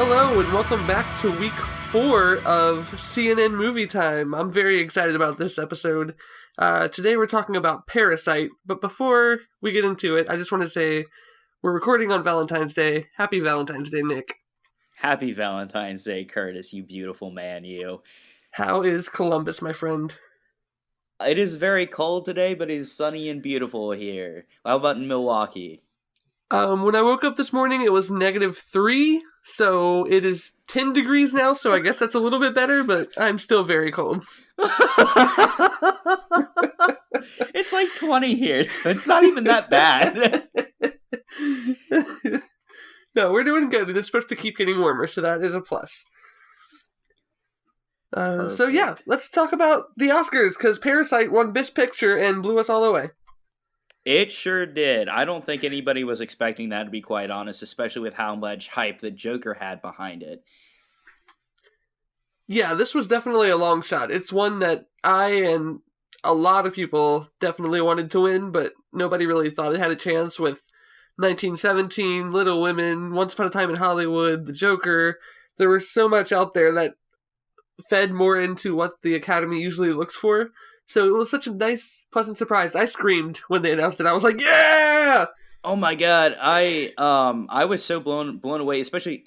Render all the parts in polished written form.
Hello and welcome back to week 4 of CNN Movie Time. I'm very excited about this episode. Today we're talking about Parasite, but before we get into it, I just want to say we're recording on Valentine's Day. Happy Valentine's Day, Nick. Happy Valentine's Day, Curtis, you beautiful man, you. How is Columbus, my friend? It is very cold today, but it is sunny and beautiful here. How about in Milwaukee? When I woke up this morning, it was -3, so it is 10 degrees now, so I guess that's a little bit better, but I'm still very cold. It's like 20 here, so it's not even that bad. No, we're doing good, and it's supposed to keep getting warmer, so that is a plus. So yeah, let's talk about the Oscars, because Parasite won Best Picture and blew us all away. It sure did. I don't think anybody was expecting that, to be quite honest, especially with how much hype the Joker had behind it. Yeah, this was definitely a long shot. It's one that I and a lot of people definitely wanted to win, but nobody really thought it had a chance with 1917, Little Women, Once Upon a Time in Hollywood, The Joker. There was so much out there that fed more into what the Academy usually looks for. So it was such a nice, pleasant surprise. I screamed when they announced it. I was like, "Yeah!" Oh my god, I was so blown away. Especially,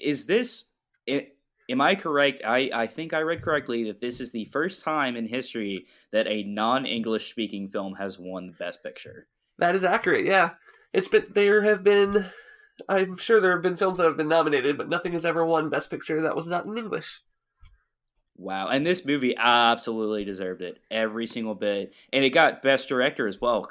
am I correct? I think I read correctly that this is the first time in history that a non-English speaking film has won the Best Picture. That is accurate. Yeah, I'm sure there have been films that have been nominated, but nothing has ever won Best Picture that was not in English. Wow, and this movie absolutely deserved it, every single bit, and it got Best Director as well.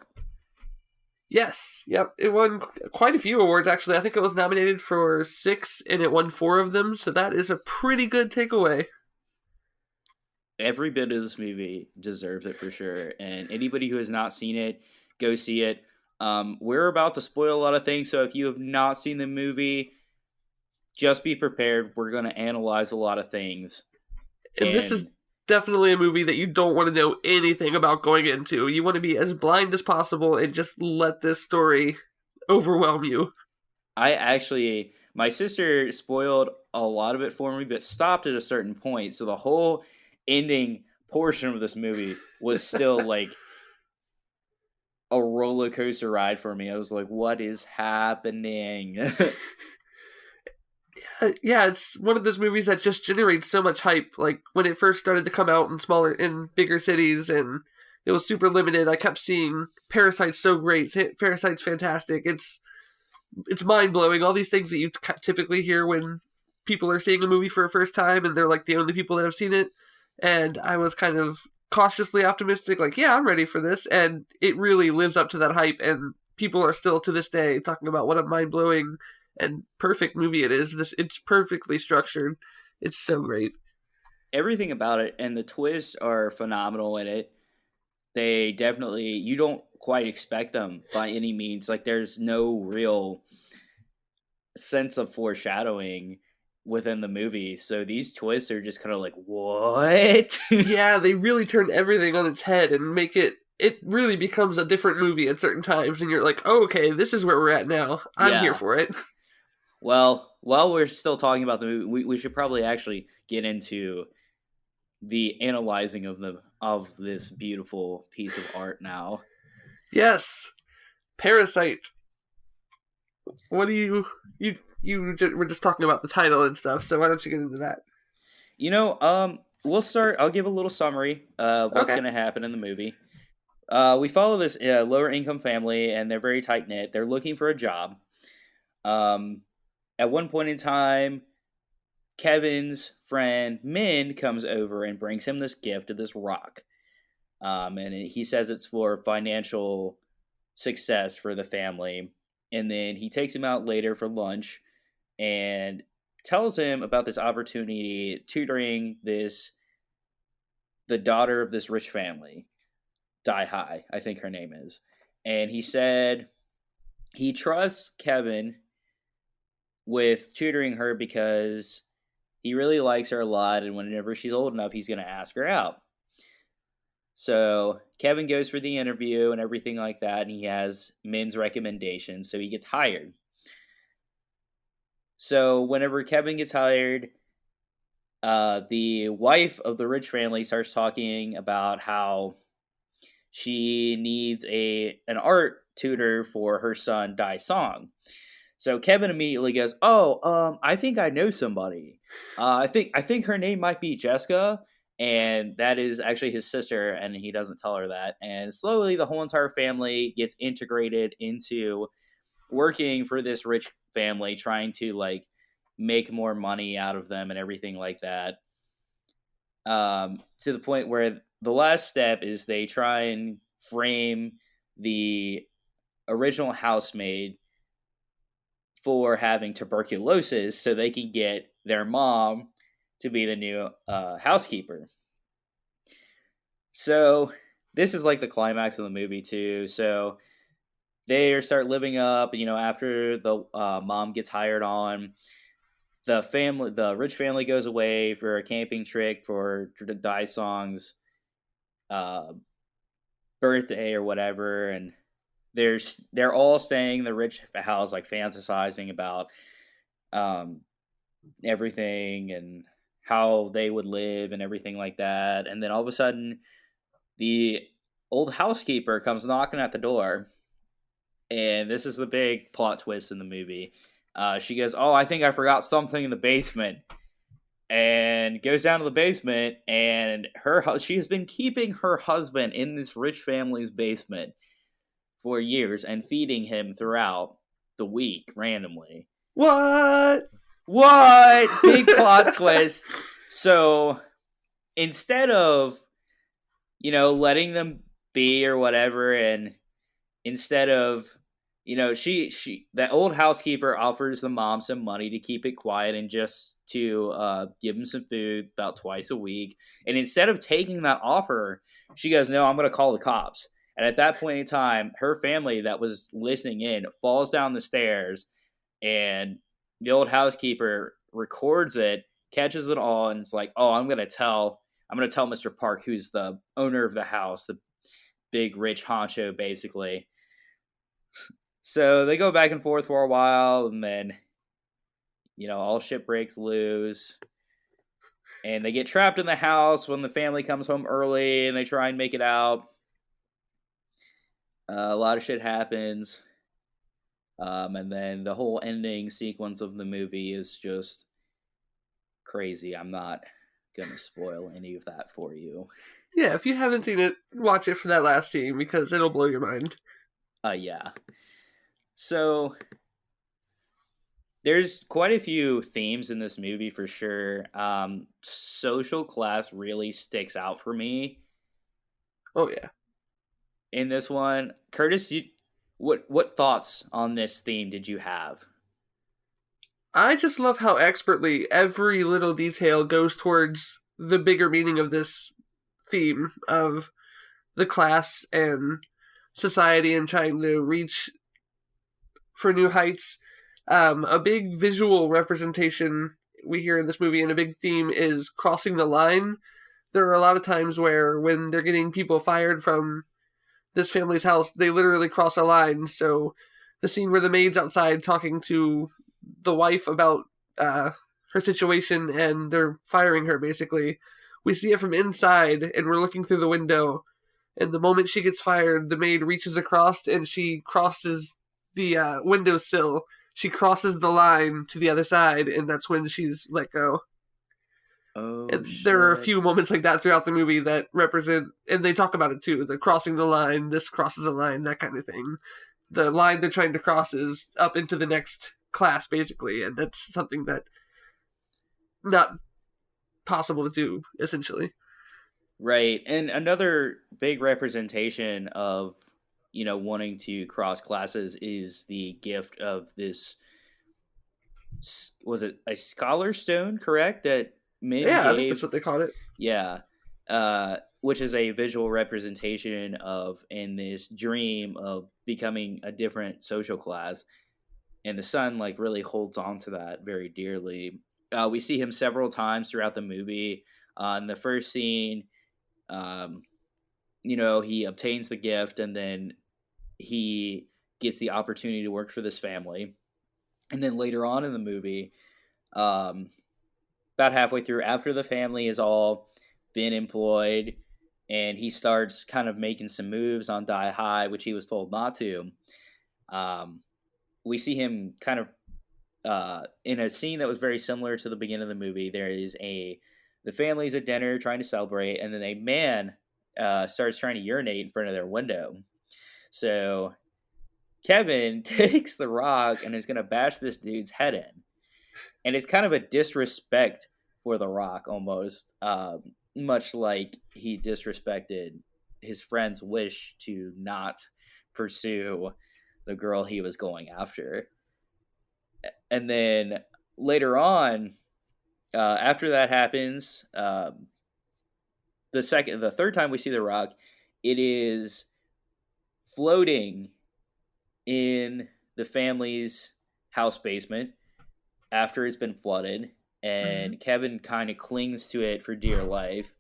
Yes, yep, it won quite a few awards, actually. I think it was nominated for 6, and it won 4 of them, so that is a pretty good takeaway. Every bit of this movie deserves it for sure, and anybody who has not seen it, go see it. We're about to spoil a lot of things, so if you have not seen the movie, just be prepared. We're going to analyze a lot of things. And this is definitely a movie that you don't want to know anything about going into. You want to be as blind as possible and just let this story overwhelm you. My sister spoiled a lot of it for me, but stopped at a certain point. So the whole ending portion of this movie was still like a roller coaster ride for me. I was like, what is happening? Yeah, it's one of those movies that just generates so much hype. Like when it first started to come out in bigger cities, and it was super limited. I kept seeing Parasite's so great. Parasite's fantastic. It's mind blowing. All these things that you typically hear when people are seeing a movie for a first time, and they're like the only people that have seen it. And I was kind of cautiously optimistic, like, yeah, I'm ready for this, and it really lives up to that hype. And people are still to this day talking about what a mind blowing and perfect movie it is. It's perfectly structured. It's so great. Everything about it, and the twists are phenomenal in it. They definitely, you don't quite expect them by any means. Like, there's no real sense of foreshadowing within the movie, so these twists are just kind of like, what? Yeah, they really turn everything on its head and make it really becomes a different movie at certain times, and you're like, oh, okay, this is where we're at now. I'm here for it. Well, while we're still talking about the movie, we should probably actually get into the analyzing of this beautiful piece of art now. Yes, Parasite. What do you were just talking about the title and stuff, so why don't you get into that? We'll start. I'll give a little summary of what's going to happen in the movie. We follow this lower income family, and they're very tight knit. They're looking for a job. At one point in time, Kevin's friend Min comes over and brings him this gift of this rock. And he says it's for financial success for the family. And then he takes him out later for lunch and tells him about this opportunity tutoring the daughter of this rich family, Die High, I think her name is. And he said he trusts Kevin with tutoring her because he really likes her a lot, and whenever she's old enough, he's going to ask her out. So Kevin goes for the interview and everything like that, and he has Min's recommendation, so he gets hired. So whenever Kevin gets hired, the wife of the rich family starts talking about how she needs an art tutor for her son Dai Song. So Kevin immediately goes, "Oh, I think I know somebody. I think her name might be Jessica, and that is actually his sister." And he doesn't tell her that. And slowly, the whole entire family gets integrated into working for this rich family, trying to like make more money out of them and everything like that. To the point where the last step is they try and frame the original housemaid for having tuberculosis so they can get their mom to be the new housekeeper. So this is like the climax of the movie too. So they start living up, after the mom gets hired on. The rich family goes away for a camping trip for Die Song's uh, birthday or whatever, and they're all staying in the rich house, like fantasizing about um, everything and how they would live and everything like that. And then all of a sudden, the old housekeeper comes knocking at the door, and this is the big plot twist in the movie. She goes, "Oh, I think I forgot something in the basement." And goes down to the basement, and she has been keeping her husband in this rich family's basement for years and feeding him throughout the week randomly. What? What? Big plot twist. So instead of, letting them be or whatever, and instead of, she that old housekeeper offers the mom some money to keep it quiet and just to give him some food about twice a week. And instead of taking that offer, she goes, "No, I'm going to call the cops." And at that point in time, her family that was listening in falls down the stairs, and the old housekeeper records it, catches it all, and it's like, "Oh, I'm gonna tell Mr. Park, who's the owner of the house, the big rich honcho, basically." So they go back and forth for a while, and then all shit breaks loose, and they get trapped in the house when the family comes home early, and they try and make it out. A lot of shit happens, and then the whole ending sequence of the movie is just crazy. I'm not gonna spoil any of that for you. Yeah, if you haven't seen it, watch it for that last scene because it'll blow your mind. Yeah. So there's quite a few themes in this movie for sure. Social class really sticks out for me Oh yeah. in this one. Curtis, what thoughts on this theme did you have? I just love how expertly every little detail goes towards the bigger meaning of this theme of the class and society and trying to reach for new heights. A big visual representation we hear in this movie and a big theme is crossing the line. There are a lot of times where when they're getting people fired from this family's house, they literally cross a line. So the scene where the maid's outside talking to the wife about her situation and they're firing her, basically, we see it from inside and we're looking through the window. And the moment she gets fired, the maid reaches across and she crosses the windowsill. She crosses the line to the other side, and that's when she's let go. Oh And there are a shit. few moments like that throughout the movie that represent, and they talk about it too, the crossing the line, this crosses a line, that kind of thing. The line they're trying to cross is up into the next class, basically, and that's something that not possible to do, essentially. Right. And another big representation of, wanting to cross classes is the gift of this, was it a scholar stone, correct? That Min Yeah, I think that's gave. what they called it. Yeah. Which is a visual representation of in this dream of becoming a different social class. And the son like really holds on to that very dearly. We see him several times throughout the movie. In the first scene, um, he obtains the gift, and then he gets the opportunity to work for this family. And then later on in the movie, um, about halfway through, after the family is all been employed, and he starts kind of making some moves on Die High, which he was told not to. Um, we see him kind of in a scene that was very similar to the beginning of the movie. There is the family's at dinner trying to celebrate, and then a man starts trying to urinate in front of their window. So Kevin takes the rock and is going to bash this dude's head in, and it's kind of a disrespect for the rock, almost much like he disrespected his friend's wish to not pursue the girl he was going after. And then later on, after that happens, the third time we see the rock, it is floating in the family's house basement after it's been flooded, and Kevin kind of clings to it for dear life.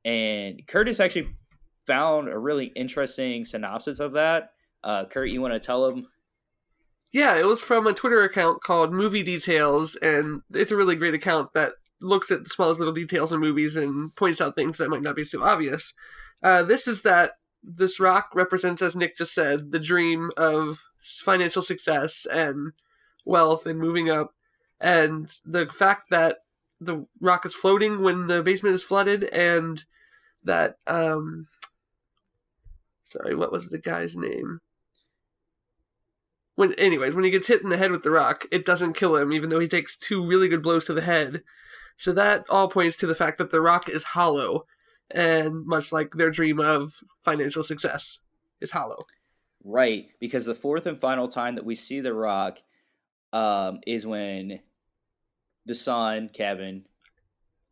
And Curtis actually found a really interesting synopsis of that. Kurt, you want to tell him? Yeah, it was from a Twitter account called Movie Details, and it's a really great account that looks at the smallest little details in movies and points out things that might not be so obvious. This is that this rock represents, as Nick just said, the dream of financial success and wealth and moving up, and the fact that the rock is floating when the basement is flooded, and that sorry, what was the guy's name? When he gets hit in the head with the rock, it doesn't kill him, even though he takes 2 really good blows to the head. So that all points to the fact that the rock is hollow, and much like their dream of financial success is hollow. Right, because the fourth and final time that we see the rock is when the son, Kevin,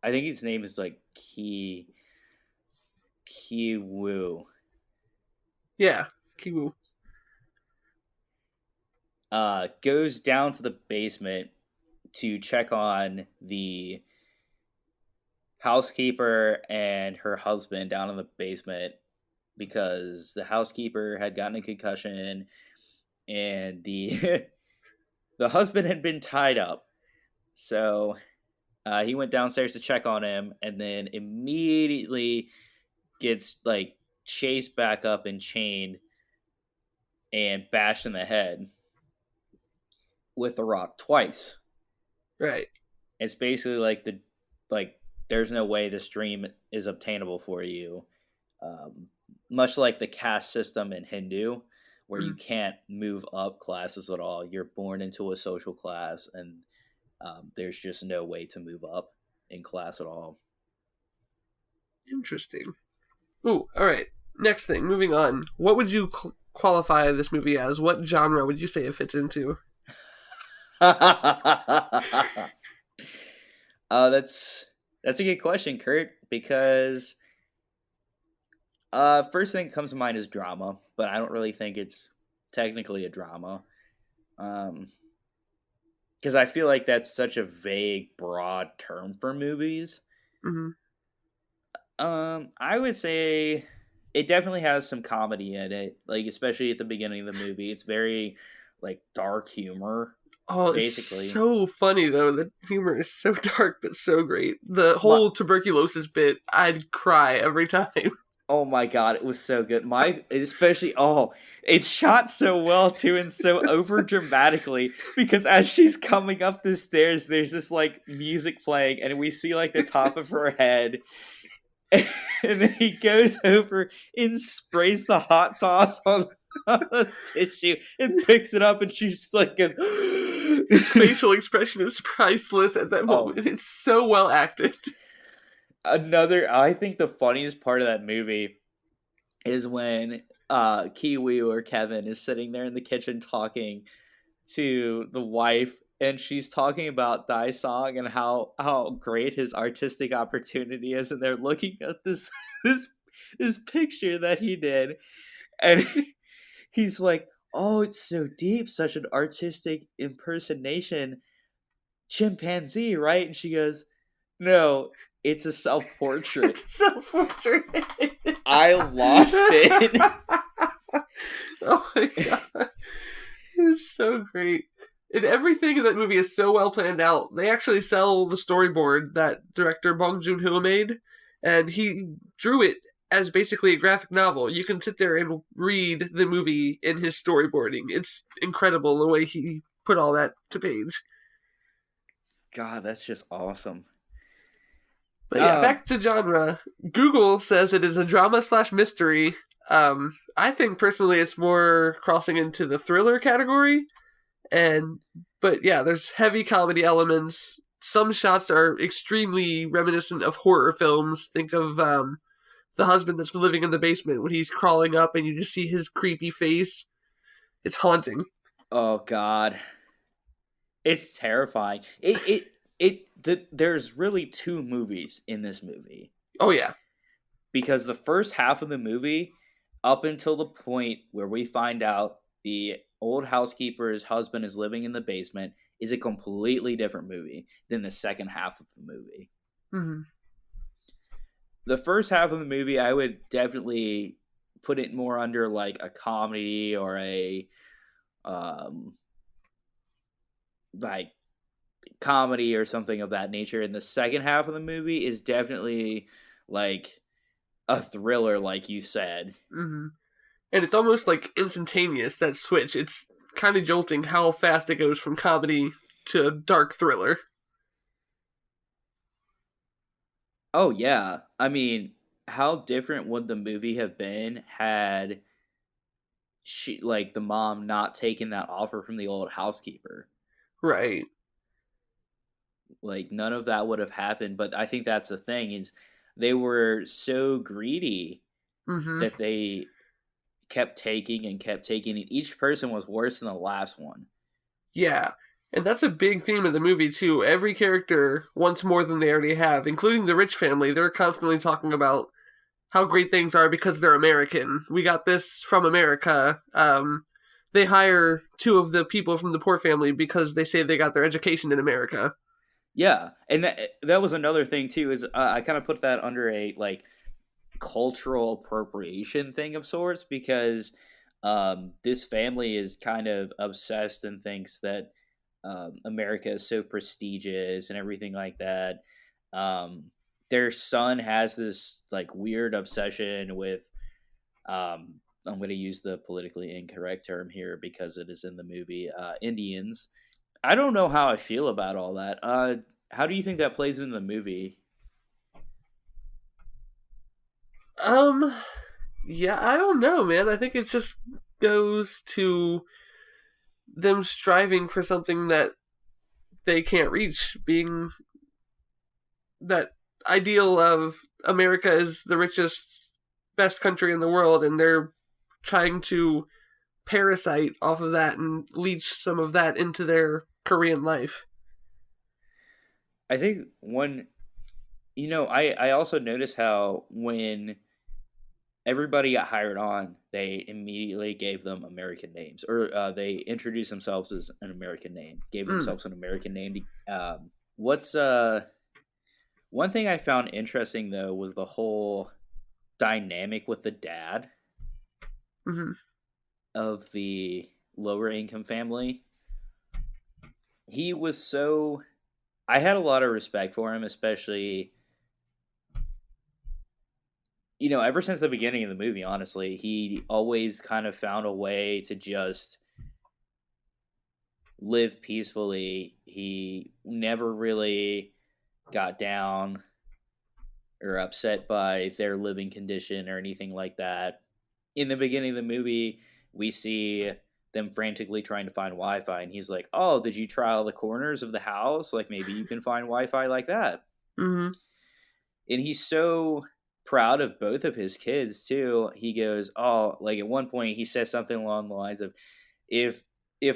I think his name is like Ki Woo. Yeah, Ki Woo. Goes down to the basement to check on the housekeeper and her husband down in the basement, because the housekeeper had gotten a concussion and the the husband had been tied up. So he went downstairs to check on him, and then immediately gets like chased back up and chained and bashed in the head with the rock twice. Right. It's basically like there's no way this dream is obtainable for you. Much like the caste system in Hindu, where you can't move up classes at all. You're born into a social class, and there's just no way to move up in class at all. Interesting. Ooh, all right. Next thing, moving on. What would you qualify this movie as? What genre would you say it fits into? That's a good question, Kurt, because first thing that comes to mind is drama, but I don't really think it's technically a drama. Because I feel like that's such a vague, broad term for movies. Mm-hmm. I would say it definitely has some comedy in it, like especially at the beginning of the movie. It's very like dark humor. Oh, basically. It's so funny though. The humor is so dark but so great. The whole tuberculosis bit, I'd cry every time. Oh my god, it was so good. It's shot so well too, and so over dramatically, because as she's coming up the stairs, there's this like music playing, and we see like the top of her head, and then he goes over and sprays the hot sauce on the tissue and picks it up, and she's like, his facial expression is priceless at that moment. It's so well acted. I think the funniest part of that movie is when Kiwi or Kevin is sitting there in the kitchen talking to the wife, and she's talking about Dai Song and how great his artistic opportunity is, and they're looking at this picture that he did, and he's like, "Oh, it's so deep, such an artistic impersonation, chimpanzee, right?" And she goes, "No, it's a self-portrait." It's a self-portrait. I lost it. Oh my god. It's so great. And everything in that movie is so well planned out. They actually sell the storyboard that director Bong Joon-ho made, and he drew it as basically a graphic novel. You can sit there and read the movie in his storyboarding. It's incredible the way he put all that to page. God, that's just awesome. But yeah, back to genre. Google says it is a drama slash mystery. I think personally it's more crossing into the thriller category. But yeah, there's heavy comedy elements. Some shots are extremely reminiscent of horror films. Think of the husband that's living in the basement when he's crawling up and you just see his creepy face. It's haunting. Oh God, it's terrifying. There's really two movies in this movie. Oh yeah. Because the first half of the movie, up until the point where we find out the old housekeeper's husband is living in the basement, is a completely different movie than the second half of the movie. Mm-hmm. The first half of the movie, I would definitely put it more under like a comedy or a like comedy or something of that nature. And the second half of the movie is definitely like a thriller, like you said. Mm-hmm. And it's almost like instantaneous, that switch. It's kind of jolting how fast it goes from comedy to dark thriller. Oh, yeah. I mean, how different would the movie have been had she, like, the mom not taken that offer from the old housekeeper? Right. Like, none of that would have happened. But I think that's the thing, is they were so greedy Mm-hmm. that they kept taking and kept taking, and each person was worse than the last one. Yeah. And that's a big theme of the movie, too. Every character wants more than they already have, including the rich family. They're constantly talking about how great things are because they're American. We got this from America. They hire two of the people from the poor family because they say they got their education in America. Yeah, and that was another thing, too, is I kind of put that under a, like, cultural appropriation thing of sorts, because this family is kind of obsessed and thinks that America is so prestigious and everything like that. Their son has this like weird obsession with I'm going to use the politically incorrect term here because it is in the movie, Indians. I don't know how I feel about all that. How do you think that plays in the movie? Yeah, I don't know, man. I think it just goes to them striving for something that they can't reach, being that ideal of America is the richest, best country in the world, and they're trying to parasite off of that and leech some of that into their Korean life. I think I also noticed how when everybody got hired on, they immediately gave them American names, or they introduced themselves as an American name, gave themselves an American name. What's one thing I found interesting though was the whole dynamic with the dad Mm-hmm. of the lower income family. He was so. I had a lot of respect for him, especially ever since the beginning of the movie, honestly. He always kind of found a way to just live peacefully. He never really got down or upset by their living condition or anything like that. In the beginning of the movie, we see them frantically trying to find Wi-Fi, and he's like, "Oh, did you try all the corners of the house? Like, maybe you can find Wi-Fi like that." Mm-hmm. And he's so proud of both of his kids too. He goes, "Oh," like at one point he says something along the lines of, "If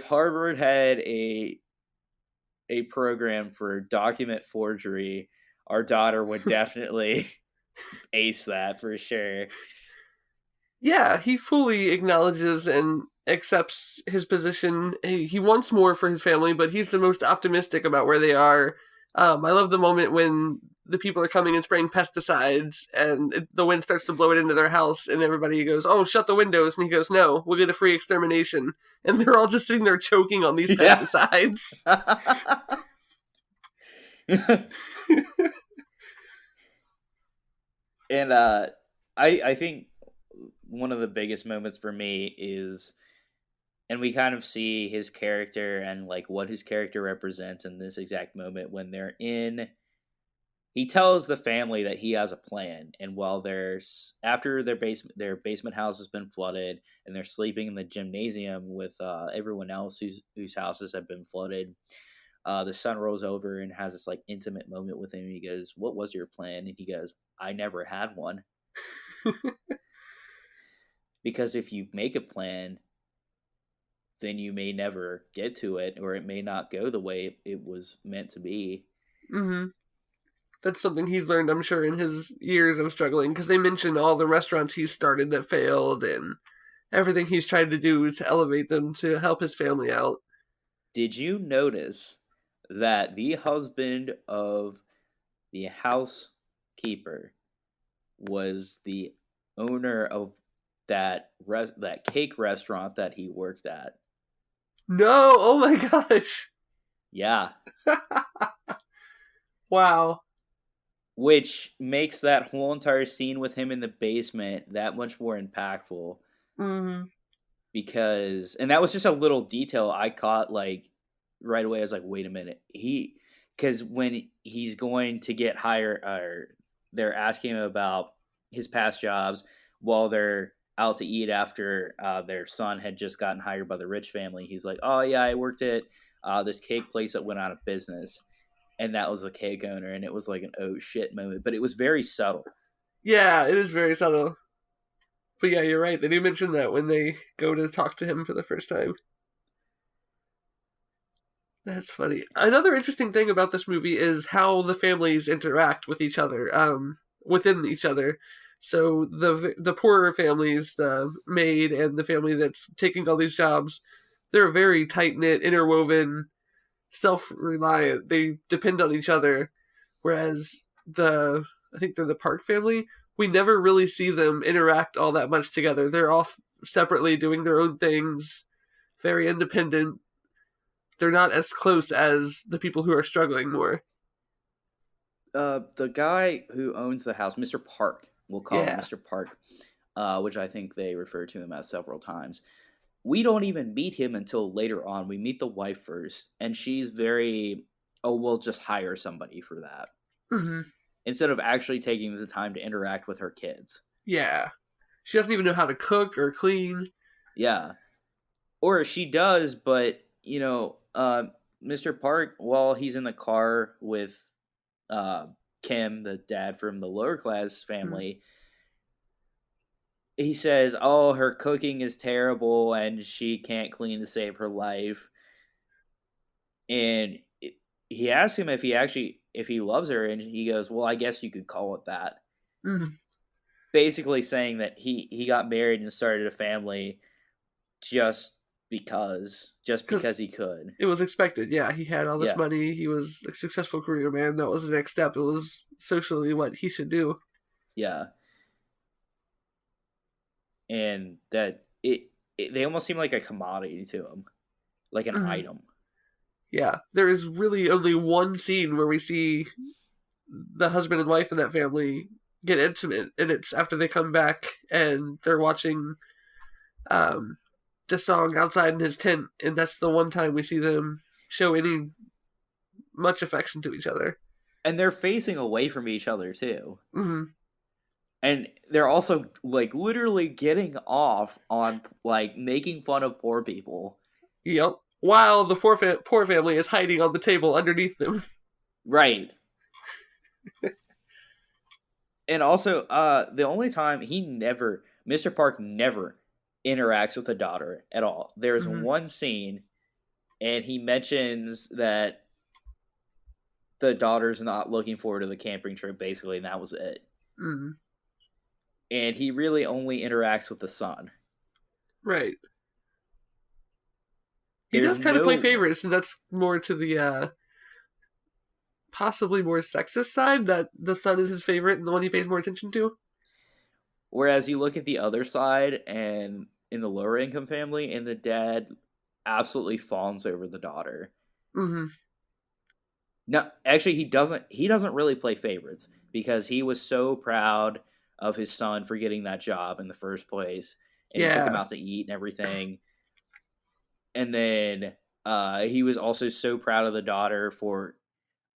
Harvard had a program for document forgery, our daughter would definitely ace that for sure." Yeah, he fully acknowledges and accepts his position. He wants more for his family, but he's the most optimistic about where they are. I love the moment when the people are coming and spraying pesticides, and the wind starts to blow it into their house, and everybody goes, "Oh, shut the windows!" And he goes, "No, we'll get a free extermination." And they're all just sitting there choking on these Yeah. pesticides. And I think one of the biggest moments for me is, and we kind of see his character and like what his character represents in this exact moment when they're in. He tells the family that he has a plan, and while there's after their basement house has been flooded, and they're sleeping in the gymnasium with everyone else whose houses have been flooded, the son rolls over and has this like intimate moment with him. He goes, "What was your plan?" And he goes, "I never had one." Because if you make a plan, then you may never get to it, or it may not go the way it was meant to be. Mm-hmm. That's something he's learned, I'm sure, in his years of struggling, because they mention all the restaurants he's started that failed and everything he's tried to do to elevate them to help his family out. Did you notice that the husband of the housekeeper was the owner of that cake restaurant that he worked at? No! Oh my gosh! Yeah, Wow. which makes that whole entire scene with him in the basement that much more impactful. Mm-hmm. Because, and that was just a little detail I caught like right away. I was like, wait a minute, because when he's going to get hired, or they're asking him about his past jobs while they're out to eat after their son had just gotten hired by the rich family. He's like, oh yeah, I worked at this cake place that went out of business, and that was the cake owner. And it was like an oh shit moment, but it was very subtle. Yeah, it is very subtle. But yeah, you're right. They do mention that when they go to talk to him for the first time. That's funny. Another interesting thing about this movie is how the families interact with each other, within each other. So the poorer families, the maid and the family that's taking all these jobs, they're very tight knit, interwoven, self reliant. They depend on each other. Whereas I think they're the Park family. We never really see them interact all that much together. They're off separately doing their own things, very independent. They're not as close as the people who are struggling more. The guy who owns the house, Mr. Park, we'll call him Yeah. Mr. Park, which I think they refer to him as several times. We don't even meet him until later on. We meet the wife first, and she's very, oh, we'll just hire somebody for that, Hmm. instead of actually taking the time to interact with her kids. Yeah. She doesn't even know how to cook or clean. Yeah. Or she does, but, Mr. Park, while he's in the car with uh, Kim, the dad from the lower class Mm-hmm. family, he says, "Oh, her cooking is terrible, and she can't clean to save her life." And he asks him if he loves her, and he goes, "Well, I guess you could call it that." Basically, saying that he got married and started a family just because Because he could. it was expected. Yeah, he had all this Yeah, money. He was a successful career man. That was the next step. It was socially what he should do. yeah, and that they almost seem like a commodity to him, like an Hmm. item. Yeah, there is really only one scene where we see the husband and wife in that family get intimate, and it's after they come back and they're watching um, the song outside in his tent, and that's the one time we see them show any much affection to each other. And they're facing away from each other too. Hmm. And they're also like literally getting off on like making fun of poor people. Yep. While the poor family is hiding on the table underneath them. Right. And also, the only time Mr. Park never interacts with the daughter at all. There's Hmm. one scene, and he mentions that the daughter's not looking forward to the camping trip, basically, and that was it. Hmm. And he really only interacts with the son. Right. He There's does kind of play no, favorites, and that's more to the possibly more sexist side that the son is his favorite and the one he pays more attention to. Whereas you look at the other side and in the lower income family, and the dad absolutely fawns over the daughter. Mm-hmm. No, actually, he doesn't. He doesn't really play favorites because he was so proud of his son for getting that job in the first place, and he took him Yeah. out to eat and everything. And then he was also so proud of the daughter for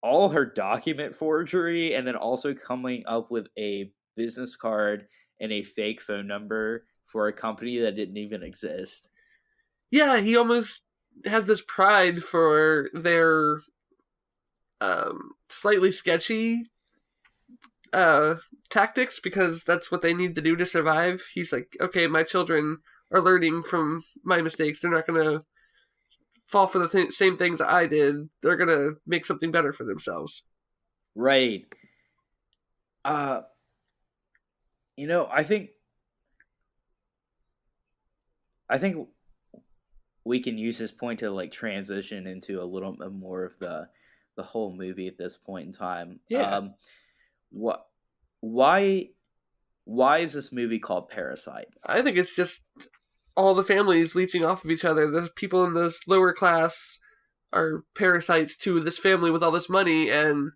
all her document forgery, and then also coming up with a business card and a fake phone number for a company that didn't even exist. Yeah, he almost has this pride for their slightly sketchy uh, tactics because that's what they need to do to survive. He's like, okay, my children are learning from my mistakes. They're not going to fall for the same things I did. They're going to make something better for themselves. Right. Uh, I think we can use this point to like transition into a little bit more of the whole movie at this point in time. Yeah. What why why is this movie called Parasite? I think it's just all the families leeching off of each other. The people in this lower class are parasites to this family with all this money, and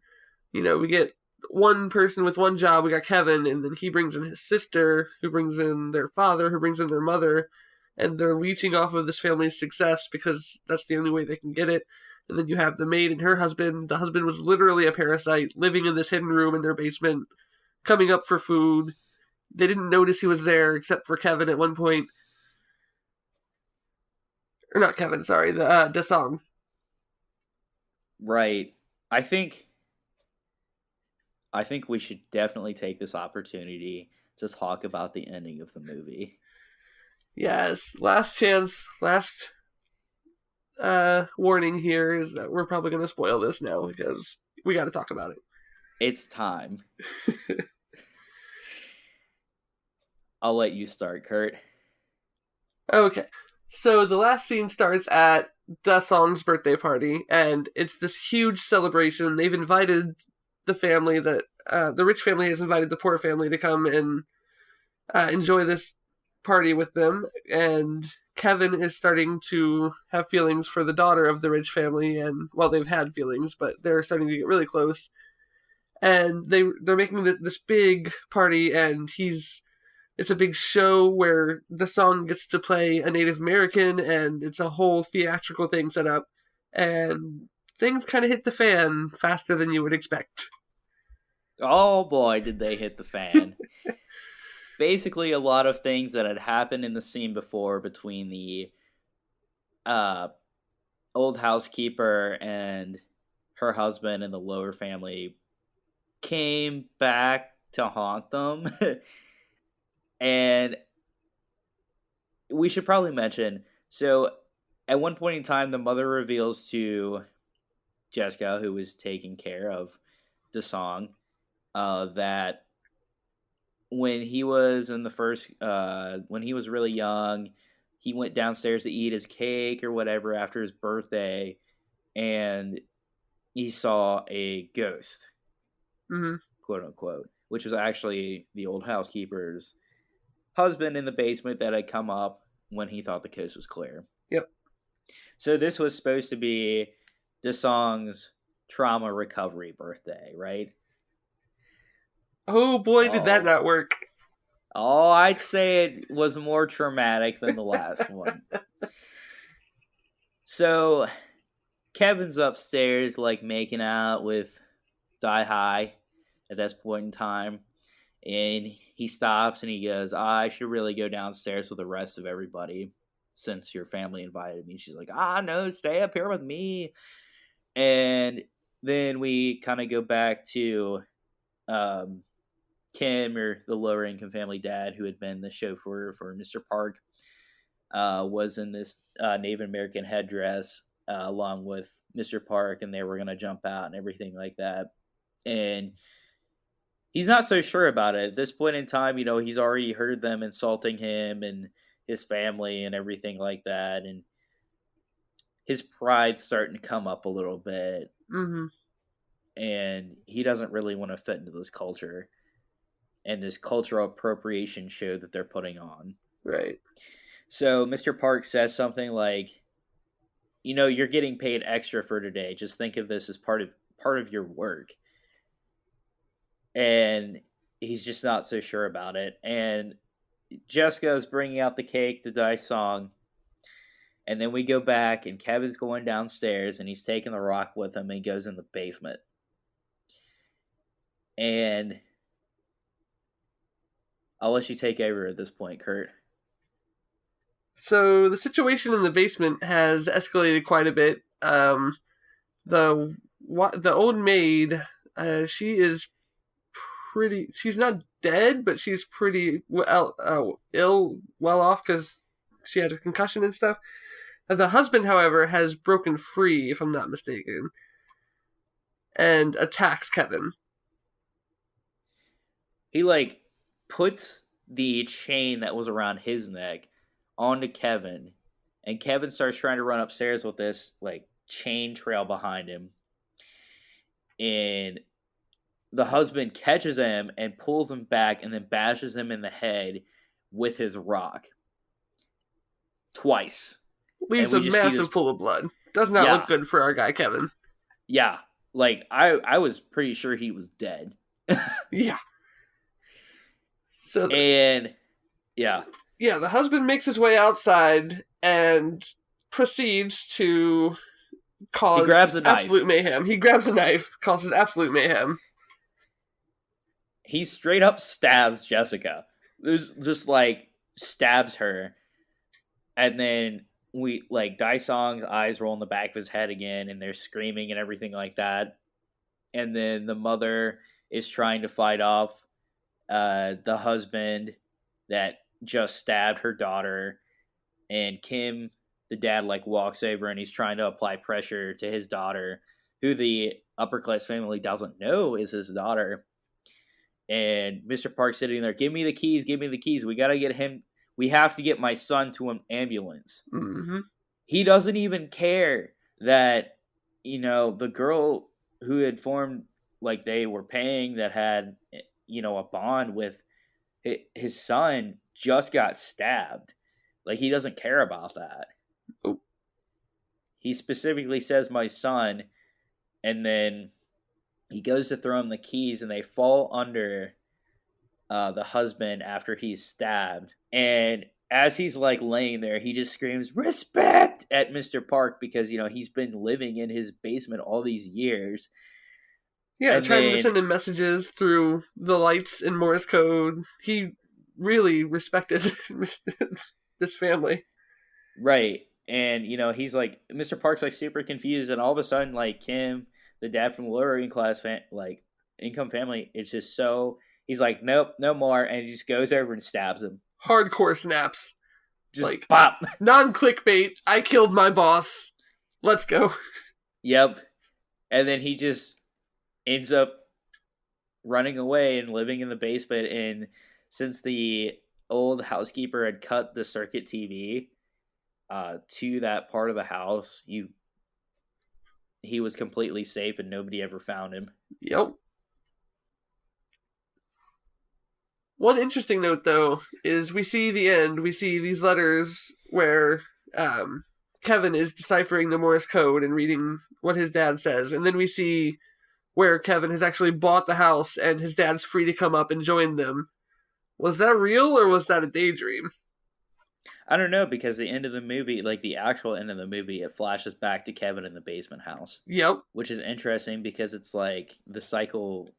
we get one person with one job. We got Kevin, and then he brings in his sister, who brings in their father, who brings in their mother, and they're leeching off of this family's success because that's the only way they can get it. And then you have the maid and her husband. The husband was literally a parasite living in this hidden room in their basement, coming up for food. They didn't notice he was there except for Kevin at one point. Or not Kevin, sorry, the Dasong. Right. I think I think we should definitely take this opportunity to talk about the ending of the movie. Yes, last chance, last warning here is that we're probably going to spoil this now because we got to talk about it. It's time. I'll let you start, Kurt. Okay, so the last scene starts at Dasong's birthday party, and it's this huge celebration. They've invited the family that the rich family has invited the poor family to come and enjoy this party with them, and Kevin is starting to have feelings for the daughter of the rich family, and well, they've had feelings, but they're starting to get really close. And they're making this big party, and it's a big show where the song gets to play a Native American, and it's a whole theatrical thing set up, and things kind of hit the fan faster than you would expect. Oh boy, did they hit the fan. Basically, a lot of things that had happened in the scene before between the uh, old housekeeper and her husband and the lower family came back to haunt them. And we should probably mention, so at one point in time, the mother reveals to Jessica, who was taking care of the song, that when he was in the first, when he was really young, he went downstairs to eat his cake or whatever after his birthday, and he saw a ghost, Mm-hmm. quote unquote, which was actually the old housekeeper's husband in the basement that had come up when he thought the coast was clear. Yep. So this was supposed to be Desong's trauma recovery birthday, right? Oh boy, did that not work. Oh, I'd say it was more traumatic than the last one. So Kevin's upstairs, like making out with Die High at this point in time. And he stops and he goes, I should really go downstairs with the rest of everybody since your family invited me. She's like, no, stay up here with me. And then we kind of go back to Kim, or the lower income family dad, who had been the chauffeur for Mr. Park, was in this Native American headdress along with Mr. Park, and they were going to jump out and everything like that. And he's not so sure about it. At this point in time, he's already heard them insulting him and his family and everything like that. And his pride's starting to come up a little bit. Mm-hmm. and he doesn't really want to fit into this culture and this cultural appropriation show that they're putting on. Right. So Mr. Park says something like, you're getting paid extra for today. Just think of this as part of your work. And he's just not so sure about it. And Jessica is bringing out the cake, the dice song, and then we go back, and Kevin's going downstairs, and he's taking the rock with him, and he goes in the basement. And I'll let you take over at this point, Kurt. So the situation in the basement has escalated quite a bit. The old maid, she is pretty. She's not dead, but she's pretty well off because she had a concussion and stuff. The husband, however, has broken free, if I'm not mistaken, and attacks Kevin. He puts the chain that was around his neck onto Kevin, and Kevin starts trying to run upstairs with this chain trail behind him. And the husband catches him and pulls him back and then bashes him in the head with his rock. Twice. Leaves a massive pool of blood. Does not look good for our guy, Kevin. Yeah. I was pretty sure he was dead. Yeah. Yeah, the husband makes his way outside and proceeds to cause absolute mayhem. He grabs a knife, causes absolute mayhem. He straight up stabs Jessica. Just stabs her. And then Dai Song's eyes roll in the back of his head again, and they're screaming and everything like that. And then the mother is trying to fight off the husband that just stabbed her daughter, and Kim, the dad, walks over and he's trying to apply pressure to his daughter, who the upper class family doesn't know is his daughter. And Mr. Park's sitting there, give me the keys, we gotta get him, we have to get my son to an ambulance. Mm-hmm. He doesn't even care that the girl who had formed they were paying, that had a bond with his son, just got stabbed. He doesn't care about that. Oh. He specifically says my son, and then he goes to throw him the keys, and they fall under the husband after he's stabbed. And as he's laying there, he just screams respect at Mr. Park because he's been living in his basement all these years. Yeah, trying to send him messages through the lights in Morse code. He really respected this family. Right. And, he's Mr. Park's super confused, and all of a sudden, Kim, the dad from the lower income family, it's just so, he's nope, no more, and he just goes over and stabs him. Hardcore snaps. Just pop. Non-clickbait, I killed my boss. Let's go. Yep. And then he just ends up running away and living in the basement. And since the old housekeeper had cut the circuit TV to that part of the house, he was completely safe and nobody ever found him. Yep. One interesting note, though, is we see the end. We see these letters where Kevin is deciphering the Morse code and reading what his dad says. And then we see where Kevin has actually bought the house and his dad's free to come up and join them. Was that real or was that a daydream? I don't know, because the end of the movie, the actual end of the movie, it flashes back to Kevin in the basement house. Yep. Which is interesting because it's the cycle,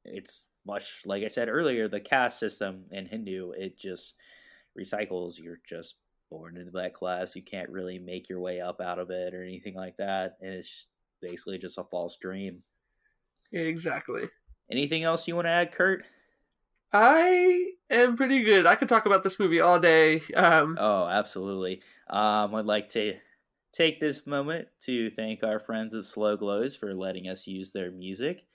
it's much like I said earlier, the caste system in Hindu, it just recycles. You're just born into that class. You can't really make your way up out of it or anything like that. And it's basically just a false dream. Yeah, exactly. Anything else you want to add, Kurt? I am pretty good. I could talk about this movie all day. Oh, absolutely. I'd like to take this moment to thank our friends at Slow Glows for letting us use their music.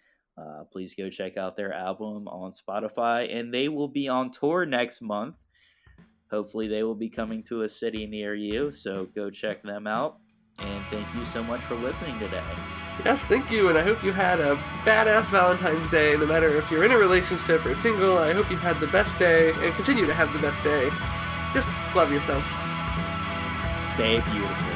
Please go check out their album on Spotify, and they will be on tour next month. Hopefully they will be coming to a city near you, so go check them out. And thank you so much for listening today. Yes, thank you, and I hope you had a badass Valentine's Day. No matter if you're in a relationship or single, I hope you had the best day and continue to have the best day. Just love yourself. Stay beautiful.